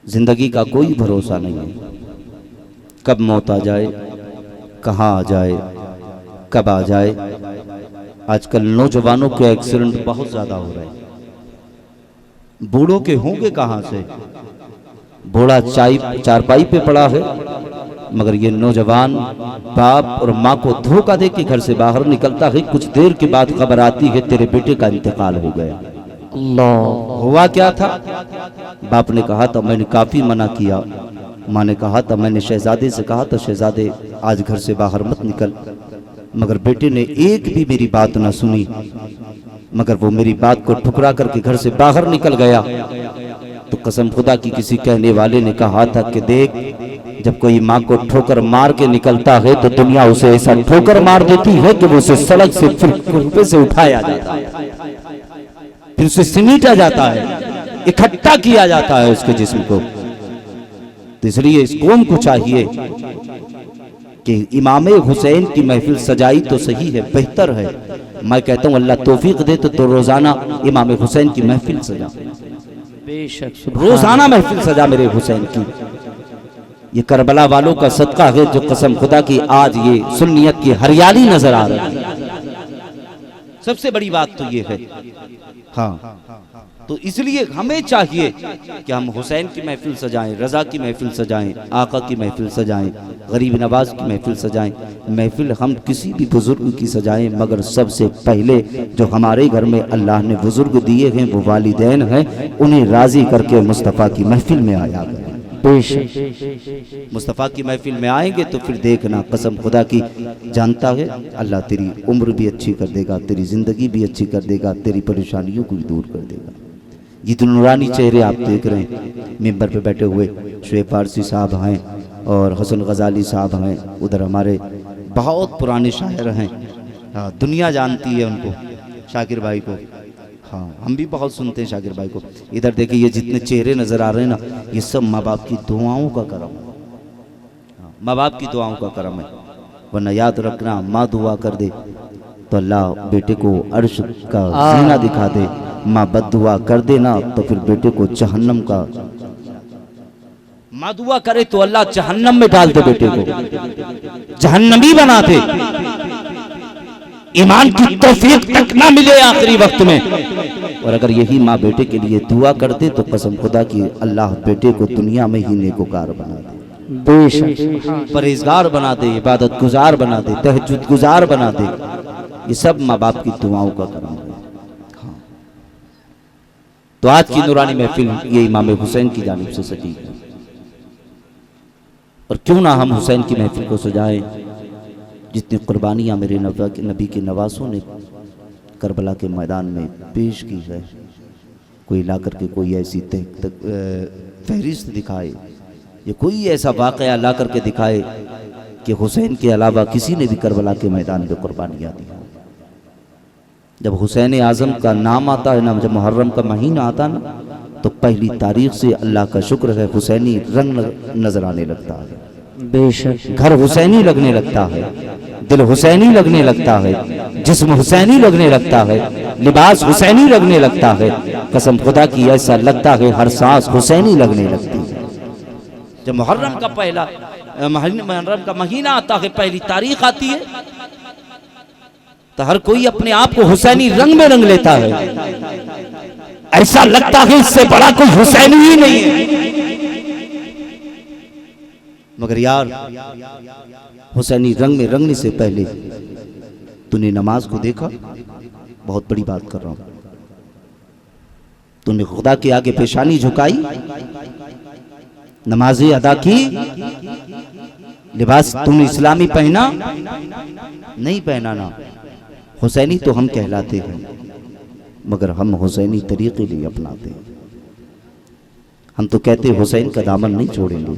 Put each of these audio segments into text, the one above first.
जिंदगी का कोई भरोसा नहीं है, कब मौत आ जाए, कहाँ आ जाए, कब आ जाए। आजकल नौजवानों के एक्सीडेंट बहुत ज्यादा हो रहे हैं, बूढ़ों के होंगे कहाँ से। बूढ़ा चारपाई पे पड़ा है, मगर ये नौजवान बाप और माँ को धोखा दे के घर से बाहर निकलता है। कुछ देर के बाद खबर आती है तेरे बेटे का इंतकाल हो गया। अल्लाह, हुआ क्या था? बाप ने कहा था मैंने काफी मना किया, माँ ने कहा था मैंने शहजादे से कहा था शहजादे आज घर से बाहर मत निकल, मगर बेटे ने एक भी मेरी बात ना सुनी, मगर वो मेरी बात को ठुकरा करके घर से बाहर निकल गया। तो कसम खुदा की किसी कहने वाले ने कहा था कि देख, जब कोई माँ को ठोकर मार के निकलता है तो दुनिया उसे ऐसा ठोकर मार देती है कि वो उसे सड़क से फिर कुर्बे से उठाया जाता है, फिर उसे सिमीटा जाता है, इकट्ठा किया जाता है उसके जिस्म को। तो इसलिए इस कौम को चाहिए कि इमाम हुसैन की महफिल सजाई तो सही है, बेहतर है। मैं कहता हूँ अल्लाह तौफीक दे तो रोजाना इमाम हुसैन की महफिल सजा, बेशक रोजाना महफिल सजा मेरे हुसैन की। ये करबला वालों का सदका है जो कसम खुदा की आज ये सुन्नियत की हरियाली नजर आ रही है। सबसे बड़ी बात तो ये है। हाँ, तो इसलिए हमें चाहिए कि हम हुसैन की महफिल सजाएं, रजा की महफिल सजाएं, आका की महफिल सजाएं, गरीब नवाज की महफिल सजाएं। महफिल हम किसी भी बुजुर्ग की सजाएं, मगर सबसे पहले जो हमारे घर में अल्लाह ने बुजुर्ग दिए हैं वो वालिदैन हैं, उन्हें राजी करके मुस्तफ़ा की महफिल में आया करें। मुस्तफ़ा की महफिल में आएंगे तो फिर देखना कसम खुदा की, जानता है अल्लाह तेरी उम्र भी अच्छी कर देगा, तेरी ज़िंदगी भी अच्छी कर देगा, तेरी परेशानियों को भी दूर कर देगा। ये तो नूरानी चेहरे आप देख रहे हैं, मिंबर पे बैठे हुए शुएब फारसी साहब हैं और हसन गजाली साहब हैं, उधर हमारे बहुत पुराने शायर हैं। हाँ, दुनिया जानती है उनको, शाकिर भाई को। हाँ, हम भी बहुत सुनते हैं शाकिर भाई को। इधर देखिए ये जितने चेहरे नजर आ रहे हैं ना, ये सब माँ बाप की दुआओं का करम है। हाँ, माँ बाप की दुआओं का करम है। वरना याद रखना, माँ दुआ कर दे तो अल्लाह बेटे को अर्श का जीना दिखा दे, माँ बद्दुआ कर दे ना तो फिर बेटे को जहन्नम का, माँ दुआ करे तो अल्लाह जहन्नम में डाल दे, बेटे को जहन्नमी बना दे, ईमान की तौफीक तक ना मिले आखिरी वक्त में। और अगर यही माँ बेटे के लिए दुआ कर दे तो कसम खुदा की अल्लाह बेटे को दुनिया में ही नेकोकार बना दे, बेशक परहेजगार बना दे, इबादत गुजार बना दे, तहज्जुद गुजार बना दे। ये सब माँ बाप की दुआओं का करम है। हाँ। तो आज की नूरानी महफिल ये इमाम हुसैन की जानिब से सजी है, और क्यों ना हम हुसैन की महफिल को सजाएं। जितनी कुर्बानियाँ मेरे नबी के नवासों ने करबला के मैदान में पेश की है, कोई ला करके कोई ऐसी फहरिस्त दिखाए या कोई ऐसा वाक़या ला करके दिखाए कि हुसैन के अलावा किसी ने भी करबला के मैदान में कुर्बानियाँ दी। जब हुसैन आज़म का नाम आता है ना, जब मुहर्रम का महीना आता है ना, तो पहली तारीख से अल्लाह का शुक्र है हुसैनी रंग नजर आने लगता है, बेशक घर हुसैनी लगने लगता है, दिल हुसैनी लगने लगता है, जिस्म हुसैनी लगने लगता है, लिबास हुसैनी लगने लगता है। कसम खुदा की ऐसा लगता है हर सांस हुसैनी लगने लगती है। जब मुहर्रम का मुहर्रम का महीना आता है, पहली तारीख आती है, तो हर कोई अपने आप को हुसैनी रंग में रंग लेता है। ऐसा लगता है इससे बड़ा कोई हुसैनी ही नहीं है। मगर यार, हुसैनी रंग में रंगने से पहले तूने नमाज को देखा? बहुत बड़ी बात कर रहा हूं। तूने खुदा के आगे पेशानी झुकाई, नमाजें अदा की, लिबास तूने इस्लामी पहना? नहीं पहना ना। हुसैनी तो हम कहलाते हैं, मगर हम हुसैनी तरीके नहीं अपनाते। हम तो कहते हुसैन का दामन नहीं छोड़ेंगे,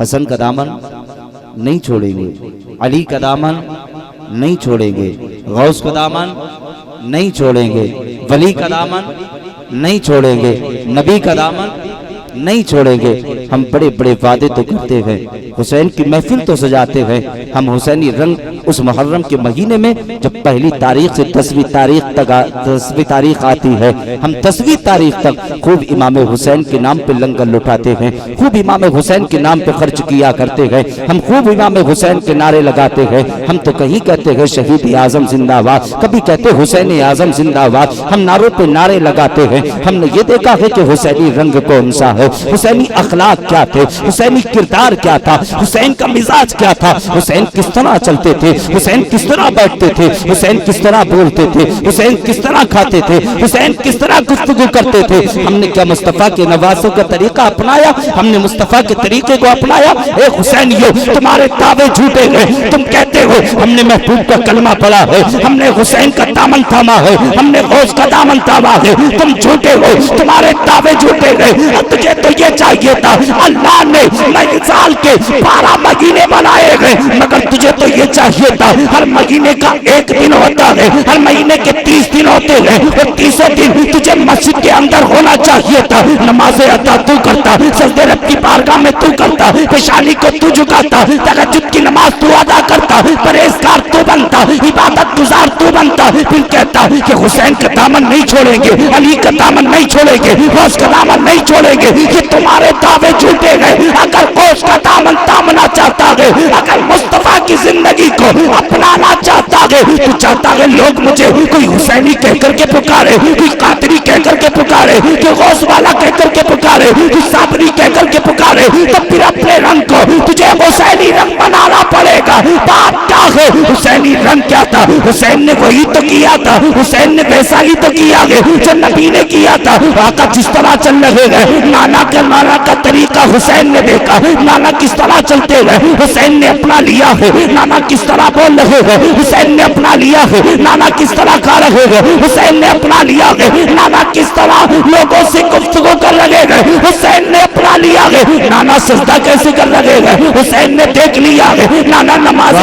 हसन का दामन नहीं छोड़ेंगे, अली का दामन नहीं छोड़ेंगे, गौस का दामन नहीं छोड़ेंगे, वली का दामन नहीं छोड़ेंगे, नबी का दामन नहीं छोड़ेंगे। हम बड़े बड़े वादे तो करते हैं, हुसैन की महफिल तो सजाते हैं, हम हुसैनी रंग उस मुहर्रम के महीने में जब पहली तारीख से 10वीं तारीख आती है, हम 10वीं तारीख तक खूब इमाम हुसैन के नाम पे लंगर लुटाते हैं, खूब इमाम हुसैन के नाम पे खर्च किया करते हैं, हम खूब इमाम हुसैन के नारे लगाते हैं। हम तो कहीं कहते हैं शहीद आजम जिंदाबाद, कभी कहते हुसैन आजम जिंदाबाद। हम नारों पे नारे लगाते हैं। हमने ये देखा है कि हुसैनी रंग कौन सा है, हुसैनी अखलाक क्या थे, हुसैनी किरदार क्या था, हुसैन का मिजाज क्या था, हुसैन किस तरह चलते थे, हुसैन किस तरह बैठते थे, हुसैन किस तरह बोलते थे, हुसैन किस तरह खाते थे, हुसैन किस तरह गुफ्तगू करते थे। हमने क्या मुस्तफा के नवासों का तरीका अपनाया, हमने मुस्तफा के तरीके को अपनाया। ए हुसैनियो, तुम्हारे दावे झूठे हैं, तुम कहते हो हमने महबूब का कलमा पढ़ा है, हमने हुसैन का दामन थामा है, हमने गौस का दामन थामा है, तुम झूठे हो, तुम्हारे दावे झूठे हैं। तुझे तो ये चाहिए था, अल्लाह ने नए साल के 12 महीने बनाए हैं, मगर तुझे तो ये चाहिए था हर महीने का एक दिन होता है, हर महीने के 30 दिन होते हैं, और 30 दिन तुझे मस्जिद के अंदर होना चाहिए था। नमाज़े अदा तू करता, सजदे रब की बारगाह में तू करता, पेशानी को तू झुकाता, तहज्जुद की नमाज तू अदा करता, परहेजगार तू बनता, इबादत गुजार तू बनता, फिर कहता कि हुसैन का दामन नहीं छोड़ेंगे, अली का दामन नहीं छोड़ेंगे, गौस का दामन नहीं छोड़ेंगे। ये तुम्हारे दावे झूठे हैं। अगर गौस का दामन थामना चाहता है, अगर मुस्तफा की जिंदगी को अपनाना चाहता है, तो चाहता है लोग मुझे कोई हुसैनी कहकर के पुकारे, कोई कादरी कहकर के पुकारे, कोई गौस वाला कहकर के पुकारे, कोई साबरी कहकर के पुकारे, तो फिर अपने रंग को तुझे हुसैनी रंग बनाना पड़ेगा। बात क्या है? हुसैनी रंग क्या था? हुसैन ने वही तो किया था, हुसैन ने वैसा ही तो किया है जो नबी ने किया था। आका जिस तरह चल रहे हैं, नाना का तरीका हुसैन ने देखा, नाना किस तरह चलते हैं हुसैन ने अपना लिया है, नाना किस तरह बोल रहे हैं हुसैन ने अपना लिया है, नाना किस तरह खा रहे हैं हुसैन ने अपना लिया है, नाना किस तरह लोगों से गुफ्तगू कर रहे हैं हुसैन ने अपना लिया है, नाना सजदा कैसे कर रहे हैं हुसैन ने देख लिया है, नाना नमाज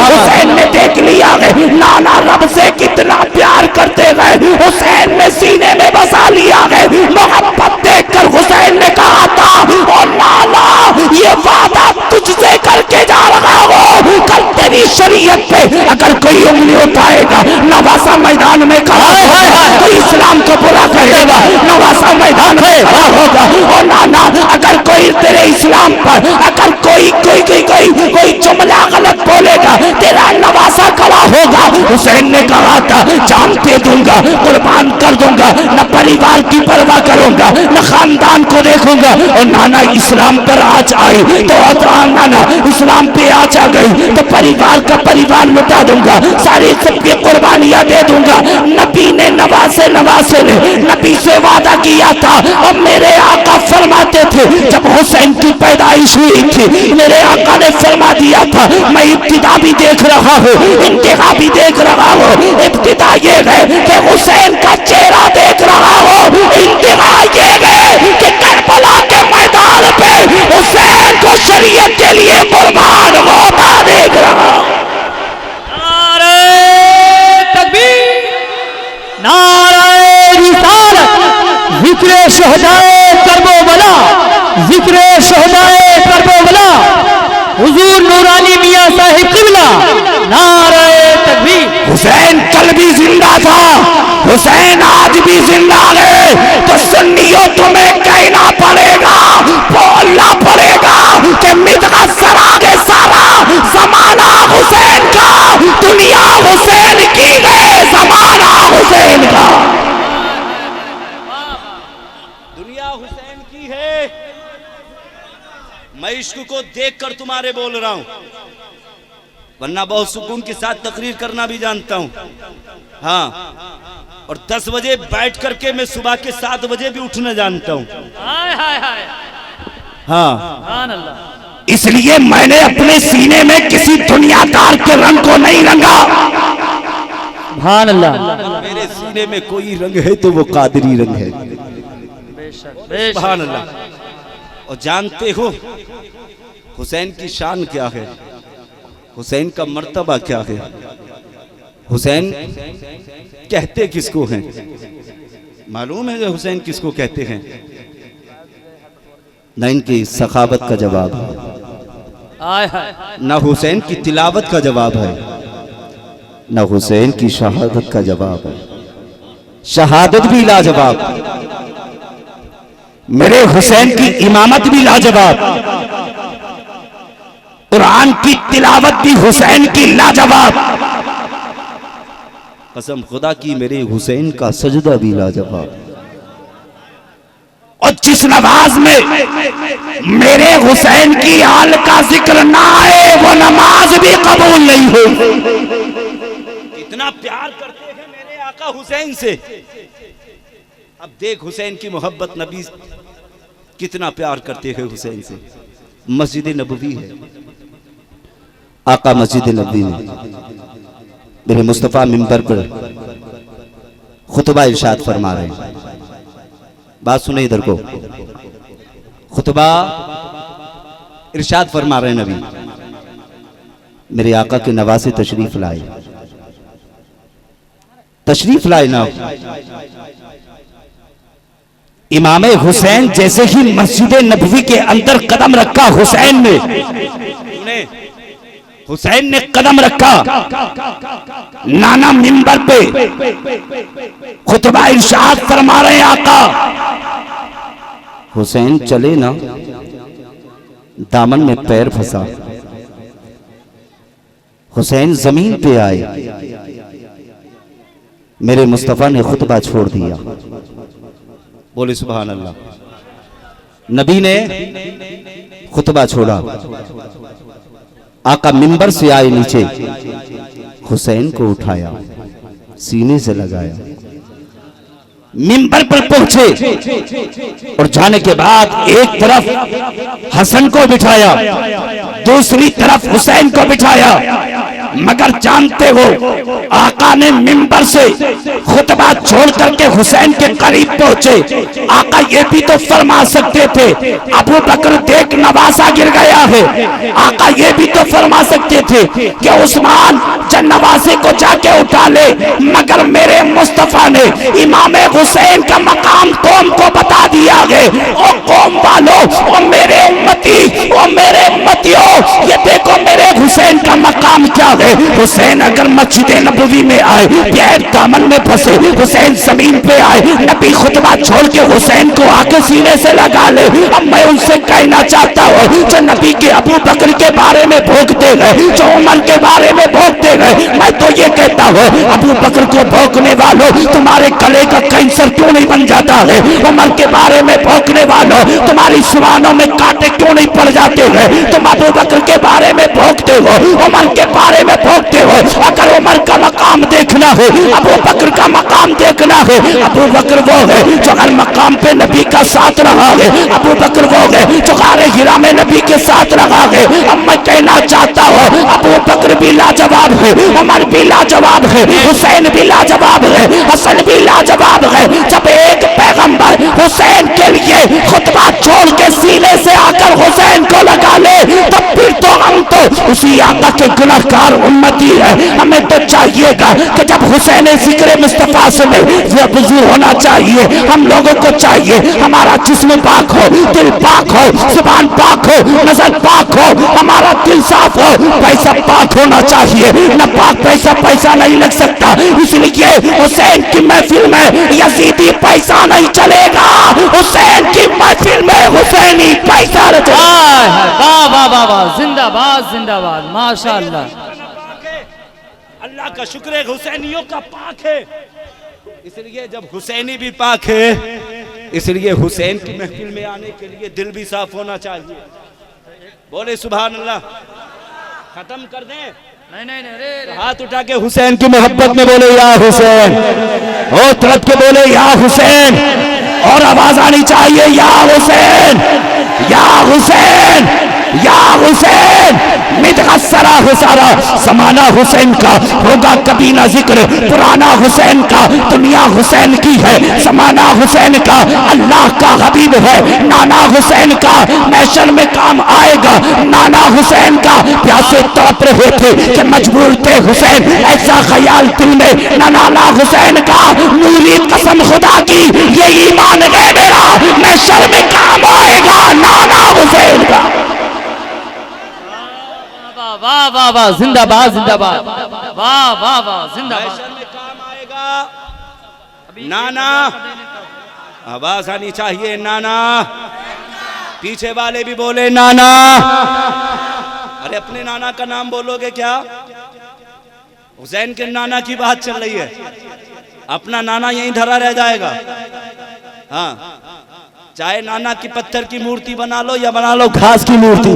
हुसैन ने देख लिया है, नाना रब से कितना प्यार करते हैं हुसैन ने सीने में बसा लिया है। मोहब्बत देखकर हुसैन ने कहा था, और नाना ये वादा तुझसे करके जा रहा हूँ, कल तेरी शरीयत पे अगर कोई उंगली उठाएगा, नवासा मैदान में खड़ा होगा, कोई इस्लाम को बुरा कहेगा, नवासा मैदान में खड़ा होगा। और नाना अगर कोई तेरे इस्लाम पर अगर कोई जुमला गलत बोलेगा, तेरा नवासा खड़ा होगा। हुसैन ने कहा था, जान दे दूंगा, कुर्बान कर दूंगा, न परिवार की परवाह करूंगा, न खानदान को देखूंगा। और नाना इस्लाम पर आज आए तो नाना इस्लाम पे आज आ गई तो परिवार का परिवार लुटा दूंगा, सारी सबकी कुर्बानियां दे दूंगा। नबी ने नवासे ने नबी से वादा किया था, और मेरे आका फरमाते थे जब हुसैन की पैदाइश हुई थी, मेरे आका ने फरमा दिया था, मैं इब्तिदा भी देख रहा हूँ, इंतहा भी देख रहा हूँ। इब्तिदा ये है कि हुसैन का चेहरा देख रहा हूँ, इंतहा ये है कि करबला के मैदान पे हुसैन को शरीयत के लिए कुर्बान होता देख रहा हूँ। नारे तकबीर, नारे रिसालत, जिक्रे शहदाए करबला, जिक्रे शहदाए करबला, हुजूर नूरानी मियां साहिब किबला। नारे तकबीर। हुसैन कल भी जिंदा था, हुसैन आज भी जिंदा है, तो सुन्नियों तुम्हें कहना पड़ेगा, बोलना पड़ेगा कि मिदगत सरागे सारा जमाना हुसैन का, दुनिया हुसैन की है, जमाना हुसैन का। दुनिया हुसैन की है। मैं इश्क को देखकर तुम्हारे बोल रहा हूं, वरना बहुत सुकून के साथ तकरीर करना भी जानता हूं। हाँ, और 10 बजे बैठ करके मैं सुबह के 7 बजे भी उठना जानता हूं। हाय हाय हाय, हाँ, सुभान अल्लाह। इसलिए मैंने अपने सीने में किसी दुनियादार के रंग को नहीं रंगा। सुभान अल्लाह। मेरे सीने में कोई रंग है तो वो कादरी रंग है। बेशक बेशक। सुभान अल्लाह। और जानते हो हुसैन की शान क्या है, हुसैन का मर्तबा क्या है, हुसैन कहते किसको हैं? मालूम है हुसैन किसको कहते हैं? न इनकी सखावत का जवाब है। हाय हाय ना हुसैन की तिलावत का जवाब है, ना हुसैन की शहादत का जवाब है। शहादत भी लाजवाब, मेरे हुसैन की इमामत भी लाजवाब, कुरान की तिलावत भी हुसैन की लाजवाब, कसम खुदा की मेरे हुसैन का सजदा भी लाजवाब। और जिस नमाज में मेरे हुसैन की हाल का जिक्र ना आए वो नमाज भी कबूल नहीं हो। कितना प्यार करते हैं मेरे आका हुसैन से। अब देख हुसैन की मोहब्बत, नबी कितना प्यार करते हैं हुसैन से। मस्जिद नबवी है, आका मस्जिद नबवी में मेरे मुस्तफ़ा मिंबर पर खुतबा इरशाद फरमा रहे हैं। बात सुने इधर को, खुतबा इरशाद फरमा रहे हैं नबी। मेरे आका के नवासे तशरीफ लाए, तशरीफ लाए ना। इमाम हुसैन जैसे ही मस्जिद नबवी के अंदर कदम रखा, हुसैन ने कदम रखा, नाना मिंबर पे खुतबा इरशाद फरमा रहे हैं आका। हुसैन चले ना, दामन में पैर फंसा, हुसैन जमीन पे आए, मेरे मुस्तफा ने खुतबा छोड़ दिया। बोले सुभान अल्लाह। नबी ने खुतबा छोड़ा, आका मिंबर से आए नीचे, हुसैन को उठाया, सीने से लगाया, मिंबर पर पहुंचे और जाने के बाद एक तरफ हसन को बिठाया, दूसरी तरफ हुसैन को बिठाया। मगर जानते हो आका ने मिंबर से खुतबा छोड़ करके हुसैन के करीब पहुंचे। आका ये भी तो फरमा सकते थे अबू बकर देख नवासा गिर गया है, आका ये भी तो फरमा सकते थे कि उस्मान नवासे को जाके उठा ले। मगर मेरे मुस्तफा ने इमाम हुसैन का मकाम कौम को बता दिया है। ओ कौम वालों, ओ मेरे उम्मती, ओ मेरे उम्मतियों, ये देखो मेरे हुसैन का मकाम क्या है। हुसैन अगर मस्जिद नबवी में आए, पैर दामन में फंसे, हुसैन जमीन पे आए, नबी खुतबा छोड़ के हुसैन को आके सीने से लगा ले। अब मैं उनसे कहना चाहता हूँ जो नबी के अबू बकर के बारे में भोंकते गए, जो उमर के बारे में भोंकते गए, मैं तो ये कहता हूँ अबू बकर को भोंकने वालों तुम्हारे गले का कैंसर क्यों नहीं बन जाता है। उमर के बारे में भोंकने वालों तुम्हारी सुबानों में कांटे क्यों नहीं पड़ जाते हैं। तुम अबू बकर के बारे में भोंकते हो, उमर के बारे में भोंकते हो। अगर उमर का मकाम देखना है, अबू बकर का मकाम देखना है, अबू बकर वो है जो हर मकाम पे नबी का साथ रहा है। अबू बकर वो है जो गारे हिरा में नबी के साथ रहा है। अब मैं कहना चाहता हूँ अबू बकर भी लाजवाब है, उमर भी लाजवाब है, हुसैन भी लाजवाब है, हसन भी लाजवाब है। जब एक पैगंबर हुसैन के लिए खुतबा छोड़ के सीने से आकर हुसैन को लगा ले, तब फिर तो हम तो उसी आका के गुनहगार उम्मती है। हमें तो चाहिएगा कि जब हुसैन जिक्र मुस्तफा से वुजू होना चाहिए, हम लोगों को चाहिए हमारा जिस्म पाक हो, दिल पाक हो, जुबान पाक हो, नजर पाक हो, हमारा दिल साफ हो, पैसा पाक होना चाहिए। न पाक पैसा पैसा नहीं लग सकता, इसलिए हुसैन की महफिल में यजीदी पैसा नहीं चलेगा, हुसैन की महफिल में हुसैनी पैसा चलेगा। वाह वाह वाह वाह, जिंदाबाद जिंदाबाद, माशाअल्लाह। अल्लाह का शुक्र है हुसैनियों का पाक है, इसलिए जब हुसैनी भी पाक है, इसलिए हुसैन की महफिल में आने के लिए दिल भी साफ होना चाहिए। बोले सुभान अल्लाह। खत्म कर दें? नहीं नहीं नहीं, अरे हाथ उठा के हुसैन की मोहब्बत में बोले या हुसैन, ओ तड़प के बोले या हुसैन, और आवाज आनी चाहिए या हुसैन, या हुसैन, या हुसैन। मितगस्सरा हुसारा, समाना हुसैन का होगा कभी ना जिक्र, पुराना हुसैन का दुनिया हुसैन की है, समाना हुसैन का अल्लाह का हबीब है, नाना हुसैन का मैशर में काम आएगा, नाना हुसैन का प्यासे तड़प रहे थे कि मजबूर थे हुसैन, ऐसा ख्याल दिल में नाना हुसैन का नूरी कसम खुदा की ये ईमान है मेरा, मैशर में काम आएगा नाना हुसैन का। वाह वाह, जिंदाबाद जिंदाबाद, वाह वाह वाह, जिंदाबाद। महशर में काम आएगा नाना, आवाज आनी चाहिए नाना, पीछे वाले भी बोले नाना। अरे अपने नाना का नाम बोलोगे क्या? हुसैन के नाना की बात चल रही है, अपना नाना यहीं धरा रह जाएगा। हाँ, चाहे नाना की पत्थर की मूर्ति बना लो या बना लो घास की मूर्ति,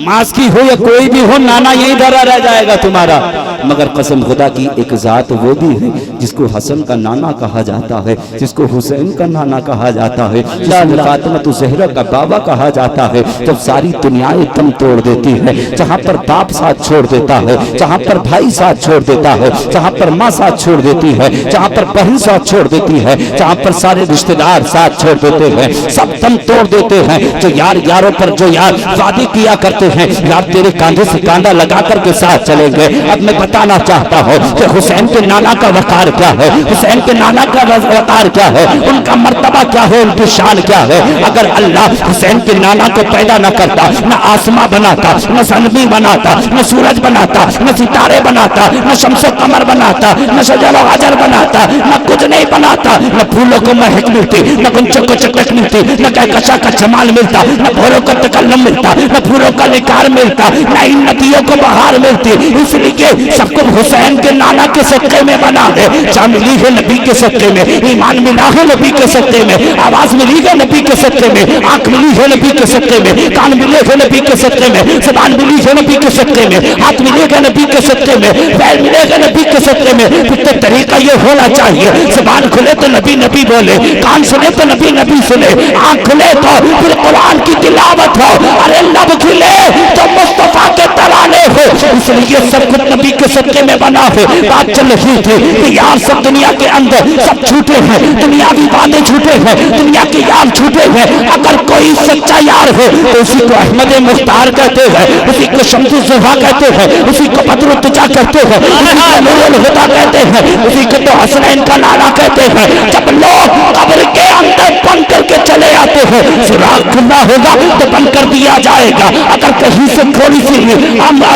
मांस की हो या कोई भी हो, नाना यहीं धरा रह जाएगा तुम्हारा। मगर कसम खुदा की एक जात वो भी है जिसको हसन का नाना कहा जाता है, जिसको हुसैन का नाना कहा जाता है, जिसको फातिमा ज़हरा का बाबा कहा जाता है। जब सारी दुनियाएं दम तोड़ देती है, जहाँ पर बाप साथ छोड़ देता है, जहाँ पर भाई साथ छोड़ देता है, जहाँ पर माँ साथ छोड़ देती है, जहाँ पर बहन साथ छोड़ देती है, जहाँ पर सारे रिश्तेदार साथ छोड़ देते हैं, सब दम तोड़ देते हैं। जो यार यारों पर जो यार वादे किया करते हैं, यार तेरे कांधे से कांधा लगा करके साथ चलेंगे। अब मैं बताना चाहता हूँ कि हुसैन के नाना का वकार क्या है, हुसैन के नाना का वकार क्या है, उनका मर्तबा क्या है, उनकी शान क्या है। अगर अल्लाह हुसैन के नाना को पैदा न करता, न आसमां बनाता, न ज़मीन बनाता, न सूरज बनाता, न सितारे बनाता, न शम्स कमर बनाता, न शजर व हजर बनाता, न कुछ नहीं बनाता, न फूलों को महक मिलती, न गुंचों को चटक मिलती, न कहकशा का जमाल मिलता, न भोरों का तकल्लुम मिलता, न फूलों का निकार मिलता, न इन नदियों को बहार मिलती। इसलिए सबको हुसैन के नाना के सदके में बना दे। जान मिली है नबी के सदके में, ईमान मिला है नबी के सदके में, आवाज मिली है नबी के सदके में, आंख मिली है नबी के सदके में, कान मिले है नबी के सदके में, ज़बान मिली है नबी के सदके में, हाथ मिलेगा नबी के सदके में, पैर मिलेगा नबी के सदके में। फिर तो तरीका ये होना चाहिए, ज़बान खुले तो नबी नबी बोले, कान सुने तो नबी नबी सुने, आंख खुले तो फिर कुरान की तिलावत हो, अरे लब खिले तो मुस्तफा के तराने हो। इसलिए सब कुछ नबी के सदके में बना है। बात चल रही थी कि यार सब दुनिया के अंदर सब छूटे हैं, दुनियावी वादे छूटे हैं, दुनिया के यार छूटे हैं। अगर कोई सच्चा यार है तो उसी को अहमद मुख्तार कहते हैं, उसी को शम्स ज़ुहा कहते हैं, उसी को बद्र तुजा कहते हैं, उसी को नूरुल हुदा कहते हैं, उसी को तो हसनैन का नाना कहते हैं। जब लोग कब्र के अंदर बंद करके चले आते हैं, सुराग खुला होगा तो बंद कर दिया जाएगा। अगर कहीं से थोड़ी सी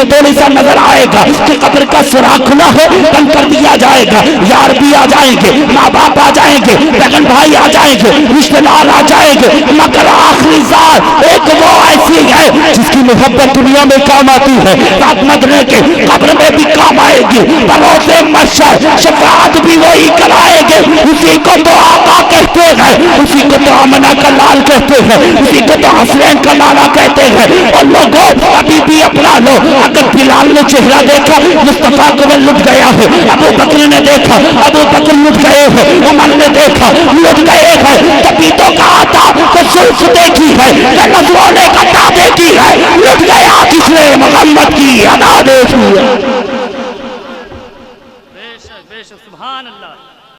थोड़ी सा नजर आएगा कि कब्र का सुराग खुला है, बंद कर दिया जाएगा। यार भी आ जाएंगे, माँ बाप आ जाएंगे, बहन भाई आ जाएंगे, रिश्तेदार आ जाएंगे, मगर आखिरी ज़ात एक वो ऐसी है जिसकी मोहब्बत दुनिया में काम आती है, रात मदने के कब्र में भी काम आएगी, बरोज़े महशर शफाअत भी वही कराएंगे। उसी को तो आका कहते हैं, उसी को तो आमना का लाल कहते हैं, उसी को तो हसनैन का नाना कहते हैं। और लोगों अभी भी अपना लो, अगर बिलाल ने चेहरा देखा मुस्तफा को वो लुट गया है, अबू बकर ने देखा अबू बकर लुट गए हैं, उमर ने देखा लुट गए हैं। तभी तो कहा था तो सुल्फ देखी है, नजरों ने कटा देखी है, लुट गया किसने? मोहम्मद की अदा देखी है। बेशक बेशक, सुभान अल्लाह।